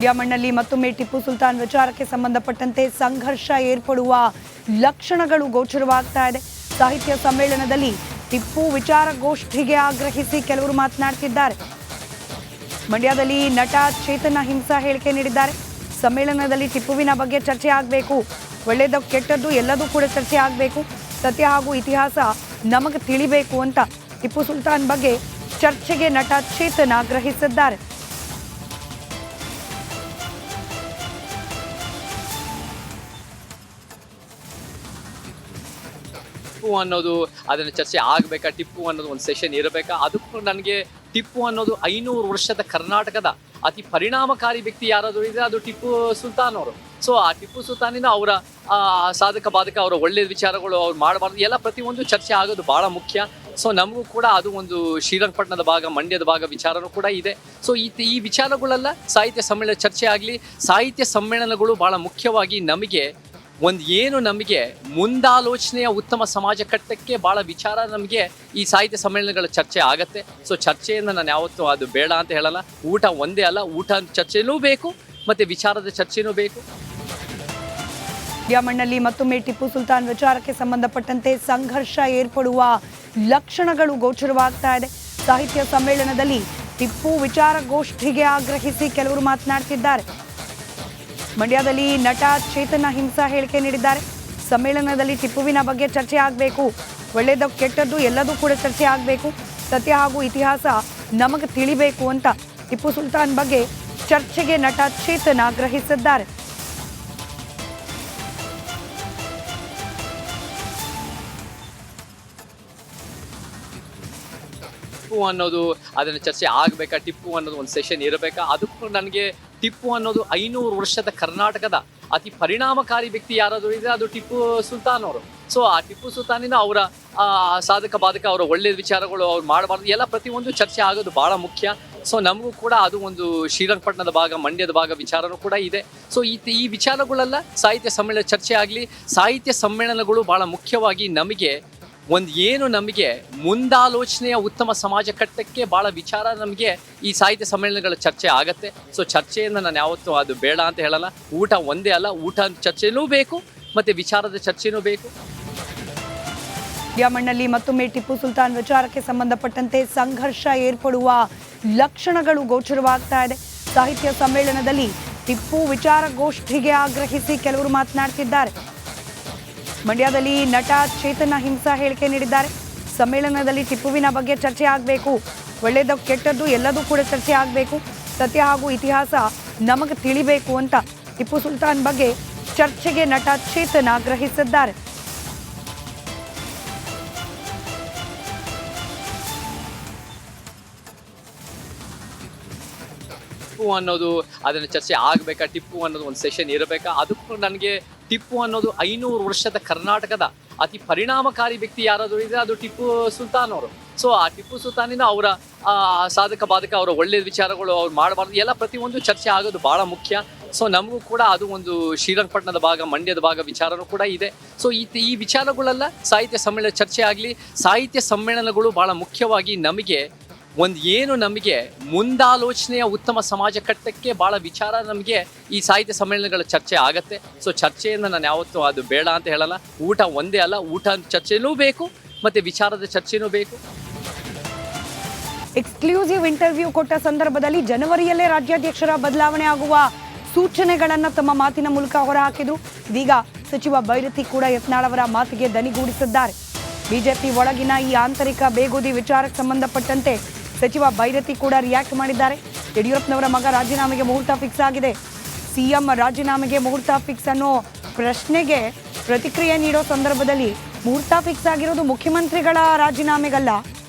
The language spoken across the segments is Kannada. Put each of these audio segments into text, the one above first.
ಮಣ್ಣಲ್ಲಿ ಮತ್ತೊಮ್ಮೆ ಟಿಪ್ಪು ಸುಲ್ತಾನ್ ವಿಚಾರಕ್ಕೆ ಸಂಬಂಧಪಟ್ಟಂತೆ ಸಂಘರ್ಷ ಏರ್ಪಡುವ ಲಕ್ಷಣಗಳು ಗೋಚರವಾಗ್ತಾ ಇದೆ. ಸಾಹಿತ್ಯ ಸಮ್ಮೇಳನದಲ್ಲಿ ಟಿಪ್ಪು ವಿಚಾರಗೋಷ್ಠಿಗೆ ಆಗ್ರಹಿಸಿ ಕೆಲವರು ಮಾತನಾಡ್ತಿದ್ದಾರೆ. ಮಂಡ್ಯದಲ್ಲಿ ನಟ ಚೇತನ್ ಅಹಿಂಸಾ ಹೇಳಿಕೆ ನೀಡಿದ್ದಾರೆ. ಸಮ್ಮೇಳನದಲ್ಲಿ ಟಿಪ್ಪುವಿನ ಬಗ್ಗೆ ಚರ್ಚೆ ಆಗಬೇಕು, ಒಳ್ಳೆಯದು ಕೆಟ್ಟದ್ದು ಎಲ್ಲದೂ ಕೂಡ ಚರ್ಚೆ ಆಗಬೇಕು, ಸತ್ಯ ಹಾಗೂ ಇತಿಹಾಸ ನಮಗೆ ತಿಳಿಬೇಕು ಅಂತ ಟಿಪ್ಪು ಸುಲ್ತಾನ್ ಬಗ್ಗೆ ಚರ್ಚೆಗೆ ನಟ ಚೇತನ್ ಆಗ್ರಹಿಸಿದ್ದಾರೆ. ಟಿಪ್ಪು ಅನ್ನೋದು ಅದನ್ನ ಚರ್ಚೆ ಆಗಬೇಕಾ, ಟಿಪ್ಪು ಅನ್ನೋದು ಒಂದು ಸೆಷನ್ ಇರಬೇಕಾ? ಅದಕ್ಕೂ ನನಗೆ ಟಿಪ್ಪು ಅನ್ನೋದು 500 ವರ್ಷದ ಕರ್ನಾಟಕದ ಅತಿ ಪರಿಣಾಮಕಾರಿ ವ್ಯಕ್ತಿ ಯಾರಾದರೂ ಇದ್ರೆ ಅದು ಟಿಪ್ಪು ಸುಲ್ತಾನ್ ಅವರು. ಸೊ ಆ ಟಿಪ್ಪು ಸುಲ್ತಾನಿನ ಅವರ ಸಾಧಕ ಬಾಧಕ, ಅವರ ಒಳ್ಳೆಯ ವಿಚಾರಗಳು ಅವ್ರು ಮಾಡಬಾರ್ದು ಎಲ್ಲ ಪ್ರತಿಯೊಂದು ಚರ್ಚೆ ಆಗೋದು ಬಹಳ ಮುಖ್ಯ. ಸೊ ನಮಗೂ ಕೂಡ ಅದು ಒಂದು ಶ್ರೀರಂಗಪಟ್ಟಣದ ಭಾಗ, ಮಂಡ್ಯದ ಭಾಗ ವಿಚಾರನೂ ಕೂಡ ಇದೆ. ಸೊ ಈ ವಿಚಾರಗಳೆಲ್ಲ ಸಾಹಿತ್ಯ ಸಮ್ಮೇಳನ ಚರ್ಚೆ ಆಗಲಿ. ಸಾಹಿತ್ಯ ಸಮ್ಮೇಳನಗಳು ಬಹಳ ಮುಖ್ಯವಾಗಿ ನಮಗೆ ನಮಗೆ ಮುಂದಾಲೋಚನೆಯ ಉತ್ತಮ ಸಮಾಜ ಕಟ್ಟಕ್ಕೆ ಭಾಳ ವಿಚಾರ ನಮಗೆ ಈ ಸಾಹಿತ್ಯ ಸಮ್ಮೇಳನಗಳ ಚರ್ಚೆ ಆಗತ್ತೆ. ಸೊ ಚರ್ಚೆಯನ್ನು ನಾನು ಯಾವತ್ತೂ ಅದು ಬೇಡ ಅಂತ ಹೇಳಲ್ಲ. ಊಟ ಒಂದೇ ಅಲ್ಲ, ಊಟ ಚರ್ಚೆನೂ ಬೇಕು ಮತ್ತು ವಿಚಾರದ ಚರ್ಚೆನೂ ಬೇಕು. ಮಣ್ಣಲ್ಲಿ ಮತ್ತೊಮ್ಮೆ ಟಿಪ್ಪು ಸುಲ್ತಾನ್ ವಿಚಾರಕ್ಕೆ ಸಂಬಂಧಪಟ್ಟಂತೆ ಸಂಘರ್ಷ ಏರ್ಪಡುವ ಲಕ್ಷಣಗಳು ಗೋಚರವಾಗ್ತಾ ಇದೆ. ಸಾಹಿತ್ಯ ಸಮ್ಮೇಳನದಲ್ಲಿ ಟಿಪ್ಪು ವಿಚಾರಗೋಷ್ಠಿಗೆ ಆಗ್ರಹಿಸಿ ಕೆಲವರು ಮಾತನಾಡ್ತಿದ್ದಾರೆ. ಮಂಡ್ಯದಲ್ಲಿ ನಟ ಚೇತನ್ ಅಹಿಂಸಾ ಹೇಳಿಕೆ ನೀಡಿದ್ದಾರೆ. ಸಮ್ಮೇಳನದಲ್ಲಿ ಟಿಪ್ಪುವಿನ ಬಗ್ಗೆ ಚರ್ಚೆ ಆಗಬೇಕು, ಒಳ್ಳೆಯದು ಕೆಟ್ಟದ್ದು ಎಲ್ಲದೂ ಕೂಡ ಚರ್ಚೆ ಆಗಬೇಕು, ಸತ್ಯ ಹಾಗೂ ಇತಿಹಾಸ ನಮಗೆ ತಿಳಿಬೇಕು ಅಂತ ಟಿಪ್ಪು ಸುಲ್ತಾನ್ ಬಗ್ಗೆ ಚರ್ಚೆಗೆ ನಟ ಚೇತನ್ ಆಗ್ರಹಿಸಿದ್ದಾರೆ. ಟಿಪ್ಪು ಅನ್ನೋದು ಅದನ್ನ ಚರ್ಚೆ ಆಗಬೇಕಾ, ಟಿಪ್ಪು ಅನ್ನೋದು ಒಂದು ಸೆಷನ್ ಇರಬೇಕಾ? ಅದಕ್ಕೂ ನನಗೆ ಟಿಪ್ಪು ಅನ್ನೋದು 500 ವರ್ಷದ ಕರ್ನಾಟಕದ ಅತಿ ಪರಿಣಾಮಕಾರಿ ವ್ಯಕ್ತಿ ಯಾರಾದರೂ ಇದ್ರೆ ಅದು ಟಿಪ್ಪು ಸುಲ್ತಾನ್ ಅವರು. ಸೊ ಆ ಟಿಪ್ಪು ಸುಲ್ತಾನಿನ ಅವರ ಸಾಧಕ ಬಾಧಕ, ಅವರ ಒಳ್ಳೆಯ ವಿಚಾರಗಳು ಅವ್ರು ಮಾಡಬಾರ್ದು ಎಲ್ಲ ಪ್ರತಿಯೊಂದು ಚರ್ಚೆ ಆಗೋದು ಬಹಳ ಮುಖ್ಯ. ಸೊ ನಮಗೂ ಕೂಡ ಅದು ಒಂದು ಶ್ರೀರಂಗಪಟ್ಟಣದ ಭಾಗ, ಮಂಡ್ಯದ ಭಾಗ ವಿಚಾರನೂ ಕೂಡ ಇದೆ. ಸೊ ಈ ವಿಚಾರಗಳೆಲ್ಲ ಸಾಹಿತ್ಯ ಸಮ್ಮೇಳನ ಚರ್ಚೆ ಆಗಲಿ. ಸಾಹಿತ್ಯ ಸಮ್ಮೇಳನಗಳು ಬಹಳ ಮುಖ್ಯವಾಗಿ ನಮಗೆ ನಮಗೆ ಮುಂದಾಲೋಚನೆಯ ಉತ್ತಮ ಸಮಾಜ ಕಟ್ಟಕ್ಕೆ ಭಾಳ ವಿಚಾರ ನಮಗೆ ಈ ಸಾಹಿತ್ಯ ಸಮ್ಮೇಳನಗಳ ಚರ್ಚೆ ಆಗತ್ತೆ. ಸೊ ಚರ್ಚೆಯನ್ನು ನಾನು ಯಾವತ್ತೂ ಅದು ಬೇಡ ಅಂತ ಹೇಳಲ್ಲ. ಊಟ ಒಂದೇ ಅಲ್ಲ, ಊಟ ಚರ್ಚೆನೂ ಬೇಕು ಮತ್ತು ವಿಚಾರದ ಚರ್ಚೆನೂ ಬೇಕು. ಮಣ್ಣಲ್ಲಿ ಮತ್ತೊಮ್ಮೆ ಟಿಪ್ಪು ಸುಲ್ತಾನ್ ವಿಚಾರಕ್ಕೆ ಸಂಬಂಧಪಟ್ಟಂತೆ ಸಂಘರ್ಷ ಏರ್ಪಡುವ ಲಕ್ಷಣಗಳು ಗೋಚರವಾಗ್ತಾ ಇದೆ. ಸಾಹಿತ್ಯ ಸಮ್ಮೇಳನದಲ್ಲಿ ಟಿಪ್ಪು ವಿಚಾರಗೋಷ್ಠಿಗೆ ಆಗ್ರಹಿಸಿ ಕೆಲವರು ಮಾತನಾಡ್ತಿದ್ದಾರೆ. ಮಂಡ್ಯದಲ್ಲಿ ನಟ ಚೇತನ್ ಅಹಿಂಸಾ ಹೇಳಿಕೆ ನೀಡಿದ್ದಾರೆ. ಸಮ್ಮೇಳನದಲ್ಲಿ ಟಿಪ್ಪುವಿನ ಬಗ್ಗೆ ಚರ್ಚೆ ಆಗಬೇಕು, ಒಳ್ಳೆಯದು ಕೆಟ್ಟದ್ದು ಎಲ್ಲದೂ ಕೂಡ ಚರ್ಚೆ ಆಗಬೇಕು, ಸತ್ಯ ಹಾಗೂ ಇತಿಹಾಸ ನಮಗೆ ತಿಳಿಬೇಕು ಅಂತ ಟಿಪ್ಪು ಸುಲ್ತಾನ್ ಬಗ್ಗೆ ಚರ್ಚೆಗೆ ನಟ ಚೇತನ್ ಆಗ್ರಹಿಸಿದ್ದಾರೆ. ಟಿಪ್ಪು ಅನ್ನೋದು ಅದನ್ನ ಚರ್ಚೆ ಆಗಬೇಕಾ, ಟಿಪ್ಪು ಅನ್ನೋದು ಒಂದು ಸೆಷನ್ ಇರಬೇಕಾ? ಅದಕ್ಕೂ ನನಗೆ ಟಿಪ್ಪು ಅನ್ನೋದು 500 ವರ್ಷದ ಕರ್ನಾಟಕದ ಅತಿ ಪರಿಣಾಮಕಾರಿ ವ್ಯಕ್ತಿ ಯಾರಾದರೂ ಇದ್ರೆ ಅದು ಟಿಪ್ಪು ಸುಲ್ತಾನ್ ಅವರು. ಸೊ ಆ ಟಿಪ್ಪು ಸುಲ್ತಾನಿನ ಅವರ ಸಾಧಕ ಬಾಧಕ, ಅವರ ಒಳ್ಳೆಯ ವಿಚಾರಗಳು ಅವ್ರು ಮಾಡಬಾರ್ದು ಎಲ್ಲ ಪ್ರತಿಯೊಂದು ಚರ್ಚೆ ಆಗೋದು ಬಹಳ ಮುಖ್ಯ. ಸೊ ನಮಗೂ ಕೂಡ ಅದು ಒಂದು ಶ್ರೀರಂಗಪಟ್ಟಣದ ಭಾಗ, ಮಂಡ್ಯದ ಭಾಗ ವಿಚಾರನೂ ಕೂಡ ಇದೆ. ಸೊ ಈ ವಿಚಾರಗಳೆಲ್ಲ ಸಾಹಿತ್ಯ ಸಮ್ಮೇಳನ ಚರ್ಚೆ ಆಗಲಿ. ಸಾಹಿತ್ಯ ಸಮ್ಮೇಳನಗಳು ಬಹಳ ಮುಖ್ಯವಾಗಿ ನಮಗೆ ನಮಗೆ ಮುಂದಾಲೋಚನೆಯ ಉತ್ತಮ ಸಮಾಜ ಕಟ್ಟಕ್ಕೆ ಭಾಳ ವಿಚಾರ ನಮಗೆ ಈ ಸಾಹಿತ್ಯ ಸಮ್ಮೇಳನಗಳ ಚರ್ಚೆ ಆಗತ್ತೆ. ಸೊ ಚರ್ಚೆಯನ್ನು ನಾನು ಯಾವತ್ತೂ ಅದು ಬೇಡ ಅಂತ ಹೇಳಲ್ಲ. ಊಟ ಒಂದೇ ಅಲ್ಲ, ಊಟ ಚರ್ಚೆನೂ ಬೇಕು ಮತ್ತು ವಿಚಾರದ ಚರ್ಚೆನೂ ಬೇಕು. ಎಕ್ಸ್ಕ್ಲೂಸಿವ್ ಇಂಟರ್ವ್ಯೂ ಕೊಟ್ಟ ಸಂದರ್ಭದಲ್ಲಿ ಜನವರಿಯಲ್ಲೇ ರಾಜ್ಯಾಧ್ಯಕ್ಷರ ಬದಲಾವಣೆ ಆಗುವ ಸೂಚನೆಗಳನ್ನು ತಮ್ಮ ಮಾತಿನ ಮೂಲಕ ಹೊರಹಾಕಿದ್ರು. ಇದೀಗ ಸಚಿವ ಭೈರತಿ ಕೂಡ ಯತ್ನಾಳ್ ಅವರ ಮಾತಿಗೆ ದನಿಗೂಡಿಸಿದ್ದಾರೆ. ಬಿಜೆಪಿ ಒಳಗಿನ ಈ ಆಂತರಿಕ ಬೇಗುದಿ ವಿಚಾರಕ್ಕೆ ಸಂಬಂಧಪಟ್ಟಂತೆ ಸಚಿವ ಭೈರತಿ ಕೂಡ ರಿಯಾಕ್ಟ್ ಮಾಡಿದ್ದಾರೆ. ಯಡಿಯೂರಪ್ಪನವರ ಮಗ ರಾಜೀನಾಮೆಗೆ ಮುಹೂರ್ತ ಫಿಕ್ಸ್ ಆಗಿದೆ. ಸಿಎಂ ರಾಜೀನಾಮೆಗೆ ಮುಹೂರ್ತ ಫಿಕ್ಸ್ ಅನ್ನೋ ಪ್ರಶ್ನೆಗೆ ಪ್ರತಿಕ್ರಿಯೆ ನೀಡೋ ಸಂದರ್ಭದಲ್ಲಿ ಮುಹೂರ್ತ ಫಿಕ್ಸ್ ಆಗಿರೋದು ಮುಖ್ಯಮಂತ್ರಿಗಳ ರಾಜೀನಾಮೆಗಲ್ಲ,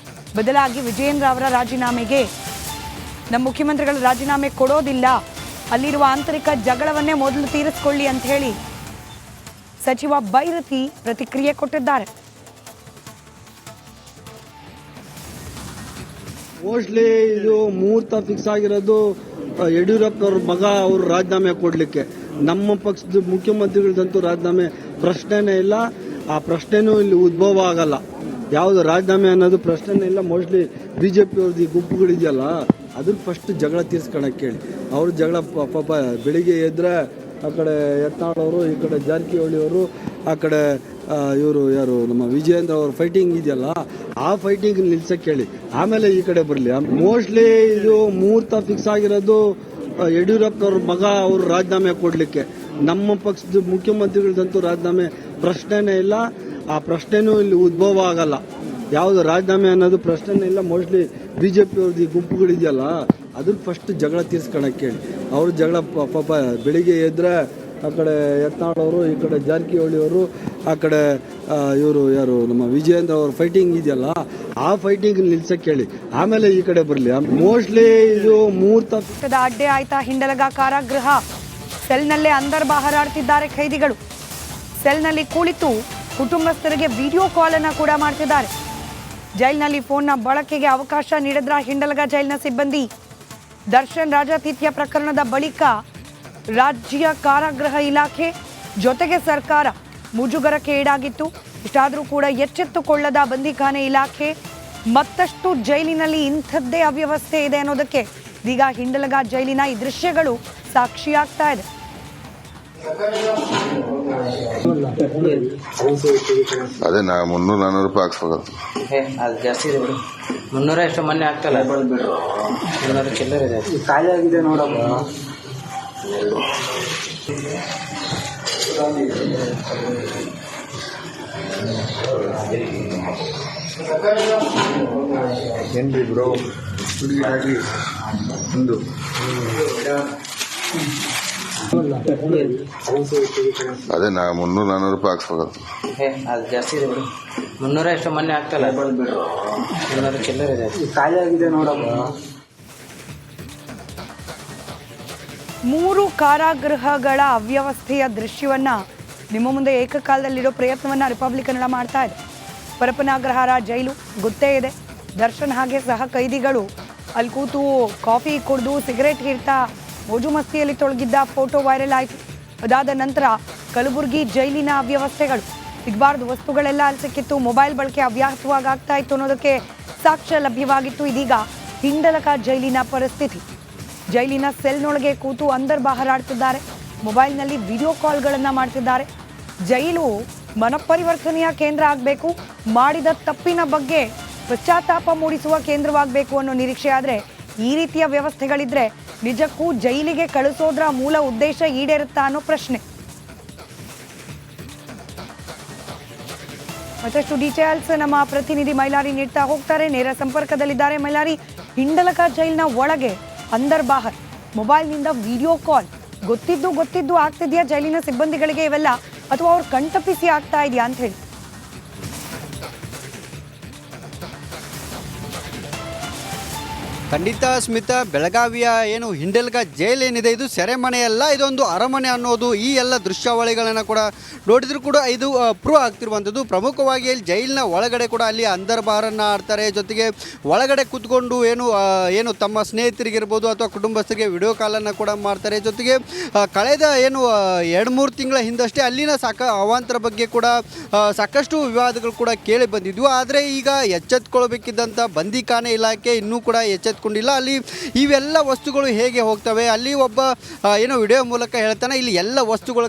ಬದಲಾಗಿ ವಿಜಯೇಂದ್ರ ಅವರ ರಾಜೀನಾಮೆಗೆ. ನಮ್ಮ ಮುಖ್ಯಮಂತ್ರಿಗಳ ರಾಜೀನಾಮೆ ಕೊಡೋದಿಲ್ಲ, ಅಲ್ಲಿರುವ ಆಂತರಿಕ ಜಗಳವನ್ನೇ ಮೊದಲು ತೀರಿಸ್ಕೊಳ್ಳಿ ಅಂತ ಹೇಳಿ ಸಚಿವ ಭೈರತಿ ಪ್ರತಿಕ್ರಿಯೆ ಕೊಟ್ಟಿದ್ದಾರೆ. ಮೋಸ್ಟ್ಲಿ ಇದು ಮುಹೂರ್ತ ಫಿಕ್ಸ್ ಆಗಿರೋದು ಯಡಿಯೂರಪ್ಪನವ್ರ ಮಗ ಅವರು ರಾಜೀನಾಮೆ ಕೊಡಲಿಕ್ಕೆ. ನಮ್ಮ ಪಕ್ಷದ ಮುಖ್ಯಮಂತ್ರಿಗಳದಂತೂ ರಾಜೀನಾಮೆ ಪ್ರಶ್ನೆನೇ ಇಲ್ಲ, ಆ ಪ್ರಶ್ನೆನೂ ಇಲ್ಲಿ ಉದ್ಭವ ಆಗಲ್ಲ. ಯಾವುದು ರಾಜೀನಾಮೆ ಅನ್ನೋದು ಪ್ರಶ್ನೆನೇ ಇಲ್ಲ. ಮೋಸ್ಟ್ಲಿ ಬಿಜೆಪಿ ಅವ್ರದ್ದು ಈ ಗುಂಪುಗಳಿದೆಯಲ್ಲ ಅದನ್ನ ಫಸ್ಟ್ ಜಗಳ ತೀರ್ಸ್ಕೊಳಕ್ಕೆ ಹೇಳಿ. ಅವ್ರ ಜಗಳ ಪಾಪ ಬೆಳಿಗ್ಗೆ ಎದ್ರೆ ಆ ಕಡೆ ಯತ್ನಾಳವರು, ಈ ಕಡೆ ಜಾರಕಿಹೊಳಿ ಅವರು, ಆ ಕಡೆ ಇವರು ಯಾರು ನಮ್ಮ ವಿಜಯೇಂದ್ರ ಅವ್ರ ಫೈಟಿಂಗ್ ಇದೆಯಲ್ಲ, ಆ ಫೈಟಿಂಗ್ ನಿಲ್ಸಕ್ಕೆ ಹೇಳಿ, ಆಮೇಲೆ ಈ ಕಡೆ ಬರಲಿ. ಮೋಸ್ಟ್ಲಿ ಇದು ಮುಹೂರ್ತ ಫಿಕ್ಸ್ ಆಗಿರೋದು ಯಡಿಯೂರಪ್ಪನವ್ರ ಮಗ ಅವರು ರಾಜೀನಾಮೆ ಕೊಡಲಿಕ್ಕೆ. ನಮ್ಮ ಪಕ್ಷದ ಮುಖ್ಯಮಂತ್ರಿಗಳದಂತೂ ರಾಜೀನಾಮೆ ಪ್ರಶ್ನೆನೇ ಇಲ್ಲ, ಆ ಪ್ರಶ್ನೆನೂ ಇಲ್ಲಿ ಉದ್ಭವ ಆಗಲ್ಲ. ಯಾವುದು ರಾಜೀನಾಮೆ ಅನ್ನೋದು ಪ್ರಶ್ನೆನೇ ಇಲ್ಲ. ಮೋಸ್ಟ್ಲಿ BJP ಅವ್ರದ್ದು ಈ ಗುಂಪುಗಳಿದೆಯಲ್ಲ, ಅದನ್ನ ಫಸ್ಟ್ ಜಗಳ ತೀರ್ಸ್ಕೊಳಕ್ಕೆ ಹೇಳಿ. ಅವ್ರ ಜಗಳ ಪಾಪ ಬೆಳಿಗ್ಗೆ ಎದ್ರೆ ಆ ಕಡೆ ಯತ್ನಾಳವರು, ಈ ಕಡೆ ಜಾರಕಿಹೊಳಿ ಅವರು, ಆ ಕಡೆ ಇವರು ಯಾರು ನಮ್ಮ ವಿಜಯೇಂದ್ರ ಅವ್ರ ಫೈಟಿಂಗ್ ಇದೆಯಲ್ಲ, ಆ ಫೈಟಿಂಗ್ ನಿಲ್ಸಕ್ಕೆ ಹೇಳಿ, ಆಮೇಲೆ ಈ ಕಡೆ ಬರಲಿ. ಮೋಸ್ಟ್ಲಿ ಇದು ಮುಹೂರ್ತ ಅಡ್ಡೆ ಆಯ್ತಾ ಹಿಂಡಲಗ ಕಾರಾಗೃಹ. ಸೆಲ್ನಲ್ಲೇ ಅಂದರ್ ಬಾಹರಾಡ್ತಿದ್ದಾರೆ ಖೈದಿಗಳು. ಸೆಲ್ನಲ್ಲಿ ಕುಳಿತು ಕುಟುಂಬಸ್ಥರಿಗೆ ವಿಡಿಯೋ ಕಾಲ್ ಅನ್ನ ಕೂಡ ಮಾಡ್ತಿದ್ದಾರೆ. ಜೈಲಿನಲ್ಲಿ ಫೋನ್ನ ಬಳಕೆಗೆ ಅವಕಾಶ ನೀಡಿದ್ರ ಹಿಂಡಲಗ ಜೈಲಿನ ಸಿಬ್ಬಂದಿ. ದರ್ಶನ್ ರಾಜಾತಿಥ್ಯ ಪ್ರಕರಣದ ಬಳಿಕ ರಾಜ್ಯ ಕಾರಾಗೃಹ ಇಲಾಖೆ ಜೊತೆಗೆ ಸರ್ಕಾರ ಮುಜುಗರಕ್ಕೆ ಈಡಾಗಿತ್ತು. ಇಷ್ಟಾದರೂ ಕೂಡ ಎಚ್ಚೆತ್ತುಕೊಳ್ಳದ ಬಂದಿಖಾನೆ ಇಲಾಖೆ ಮತ್ತಷ್ಟು ಜೈಲಿನಲ್ಲಿ ಇಂಥದ್ದೇ ಅವ್ಯವಸ್ಥೆ ಇದೆ ಅನ್ನೋದಕ್ಕೆ ಇದೀಗ ಹಿಂಡಲಗ ಜೈಲಿನ ಈ ದೃಶ್ಯಗಳು ಸಾಕ್ಷಿಯಾಗ್ತಾ ಇದೆ. ಅದೇ 300-400 ರೂಪಾಯಿ ಹಾಕ್ಸ್ಬೇಕು. ಅದು ಜಾಸ್ತಿ ಇದೆ ಬಿಡು. 300 ಎಷ್ಟು ಮೊನ್ನೆ ಆಗ್ತಲ್ಲ, 300 ಚಿಲ್ಲರೆ ಇದೆ. ಖಾಲಿ ಆಗಿದೆ ನೋಡಮ್ಮ. ಏನ್ರಿ ಬ್ರೋ ಒಂದು ಅದೇ 300-400 ರೂಪಾಯಿ ಹಾಕ್ಸ್ಬೇಕು. ಅದು ಜಾಸ್ತಿ ಇದೆ ಬಿಡು. 300 ಎಷ್ಟು ಮೊನ್ನೆ ಆಗ್ತಲ್ಲ, 300 ಚಿಲ್ಲರೆ ಇದೆ. ಖಾಲಿ ಆಗಿದೆ ನೋಡಮ್ಮ. 3 ಕಾರಾಗೃಹಗಳ ಅವ್ಯವಸ್ಥೆಯ ದೃಶ್ಯವನ್ನ ನಿಮ್ಮ ಮುಂದೆ ಏಕಕಾಲದಲ್ಲಿಡೋ ಪ್ರಯತ್ನವನ್ನ ರಿಪಬ್ಲಿಕ್ ಕನ್ನಡ ಮಾಡ್ತಾ ಇದೆ. ಪರಪನಾಗ್ರಹಾರ ಜೈಲು ಗೊತ್ತೇ ಇದೆ. ದರ್ಶನ್ ಹಾಗೆ ಸಹ ಕೈದಿಗಳು ಅಲ್ಲಿ ಕೂತು ಕಾಫಿ ಕುಡಿದು ಸಿಗರೇಟ್ ಹಿಡ್ತಾ ಮೋಜು ಮಸ್ತಿಯಲ್ಲಿ ತೊಳಗಿದ್ದ ಫೋಟೋ ವೈರಲ್ ಆಯಿತು. ಅದಾದ ನಂತರ ಕಲಬುರಗಿ ಜೈಲಿನ ಅವ್ಯವಸ್ಥೆಗಳು, ಸಿಗಬಾರ್ದು ವಸ್ತುಗಳೆಲ್ಲ ಅಲ್ಲಿ ಸಿಕ್ಕಿತ್ತು, ಮೊಬೈಲ್ ಬಳಕೆ ಅವ್ಯಾಹತವಾಗಿ ಆಗ್ತಾ ಇತ್ತು ಅನ್ನೋದಕ್ಕೆ ಸಾಕ್ಷ್ಯ ಲಭ್ಯವಾಗಿತ್ತು. ಇದೀಗ ಹಿಂಡಲಗ ಜೈಲಿನ ಪರಿಸ್ಥಿತಿ. ಜೈಲಿನ ಸೆಲ್ನೊಳಗೆ ಕೂತು ಅಂದರ್ ಬಾಹರಾಡ್ತಿದ್ದಾರೆ. ಮೊಬೈಲ್ನಲ್ಲಿ ವಿಡಿಯೋ ಕಾಲ್ಗಳನ್ನು ಮಾಡ್ತಿದ್ದಾರೆ. ಜೈಲು ಮನಪರಿವರ್ತನೆಯ ಕೇಂದ್ರ ಆಗಬೇಕು, ಮಾಡಿದ ತಪ್ಪಿನ ಬಗ್ಗೆ ಪಶ್ಚಾತ್ತಾಪ ಮೂಡಿಸುವ ಕೇಂದ್ರವಾಗಬೇಕು ಅನ್ನೋ ನಿರೀಕ್ಷೆ. ಆದರೆ ಈ ರೀತಿಯ ವ್ಯವಸ್ಥೆಗಳಿದ್ರೆ ನಿಜಕ್ಕೂ ಜೈಲಿಗೆ ಕಳಿಸೋದ್ರ ಮೂಲ ಉದ್ದೇಶ ಈಡೇರುತ್ತಾ ಅನ್ನೋ ಪ್ರಶ್ನೆ. ಮತ್ತಷ್ಟು ಡೀಟೇಲ್ಸ್ ನಮ್ಮ ಪ್ರತಿನಿಧಿ ಮೈಲಾರಿ ನೀಡ್ತಾ ಹೋಗ್ತಾರೆ. ನೇರ ಸಂಪರ್ಕದಲ್ಲಿದ್ದಾರೆ ಮೈಲಾರಿ. ಹಿಂಡಲಗ ಜೈಲಿನ ಒಳಗೆ ಅಂದರ್ ಬಾಹರ್, ಮೊಬೈಲ್ನಿಂದ ವಿಡಿಯೋ ಕಾಲ್ ಗೊತ್ತಿದ್ದು ಆಗ್ತಿದ್ಯಾ ಜೈಲಿನ ಸಿಬ್ಬಂದಿಗಳಿಗೆ ಇವೆಲ್ಲ, ಅಥವಾ ಅವ್ರು ಕಣ್ತಪ್ಪಿಸಿ ಆಗ್ತಾ ಇದೆಯಾ ಅಂತ ಹೇಳಿ? ಖಂಡಿತ ಸ್ಮಿತಾ, ಬೆಳಗಾವಿಯ ಏನು ಹಿಂಡಲಗ ಜೈಲ್ ಏನಿದೆ ಇದು ಸೆರೆಮನೆಯಲ್ಲ, ಇದೊಂದು ಅರಮನೆ ಅನ್ನೋದು ಈ ಎಲ್ಲ ದೃಶ್ಯಾವಳಿಗಳನ್ನು ಕೂಡ ನೋಡಿದ್ರು ಕೂಡ ಇದು ಪ್ರೂವ್ ಆಗ್ತಿರುವಂಥದ್ದು. ಪ್ರಮುಖವಾಗಿ ಇಲ್ಲಿ ಜೈಲಿನ ಒಳಗಡೆ ಕೂಡ ಅಲ್ಲಿ ಅಂದರ್ ಬಾರನ್ನು ಆಡ್ತಾರೆ. ಜೊತೆಗೆ ಒಳಗಡೆ ಕೂತ್ಕೊಂಡು ಏನು ತಮ್ಮ ಸ್ನೇಹಿತರಿಗಿರ್ಬೋದು ಅಥವಾ ಕುಟುಂಬಸ್ಥರಿಗೆ ವಿಡಿಯೋ ಕಾಲನ್ನು ಕೂಡ ಮಾಡ್ತಾರೆ. ಜೊತೆಗೆ ಕಳೆದ 2-3 ತಿಂಗಳ ಹಿಂದಷ್ಟೇ ಅಲ್ಲಿನ ಅವಾಂತರ ಬಗ್ಗೆ ಕೂಡ ಸಾಕಷ್ಟು ವಿವಾದಗಳು ಕೂಡ ಕೇಳಿ ಬಂದಿದ್ವು. ಆದರೆ ಈಗ ಎಚ್ಚೆತ್ಕೊಳ್ಬೇಕಿದ್ದಂಥ ಬಂದಿಖಾನೆ ಇಲಾಖೆ ಇನ್ನೂ ಕೂಡ ಎಚ್ಚೆತ್ಕೊಂಡಿಲ್ಲ. ಅಲ್ಲಿ ಇವೆಲ್ಲ ವಸ್ತುಗಳು ಹೇಗೆ ಹೋಗ್ತವೆ, ಅಲ್ಲಿ ಒಬ್ಬ ವಿಡಿಯೋ ಮೂಲಕ ಹೇಳ್ತಾನೆ ಇಲ್ಲಿ ಎಲ್ಲ ವಸ್ತುಗಳು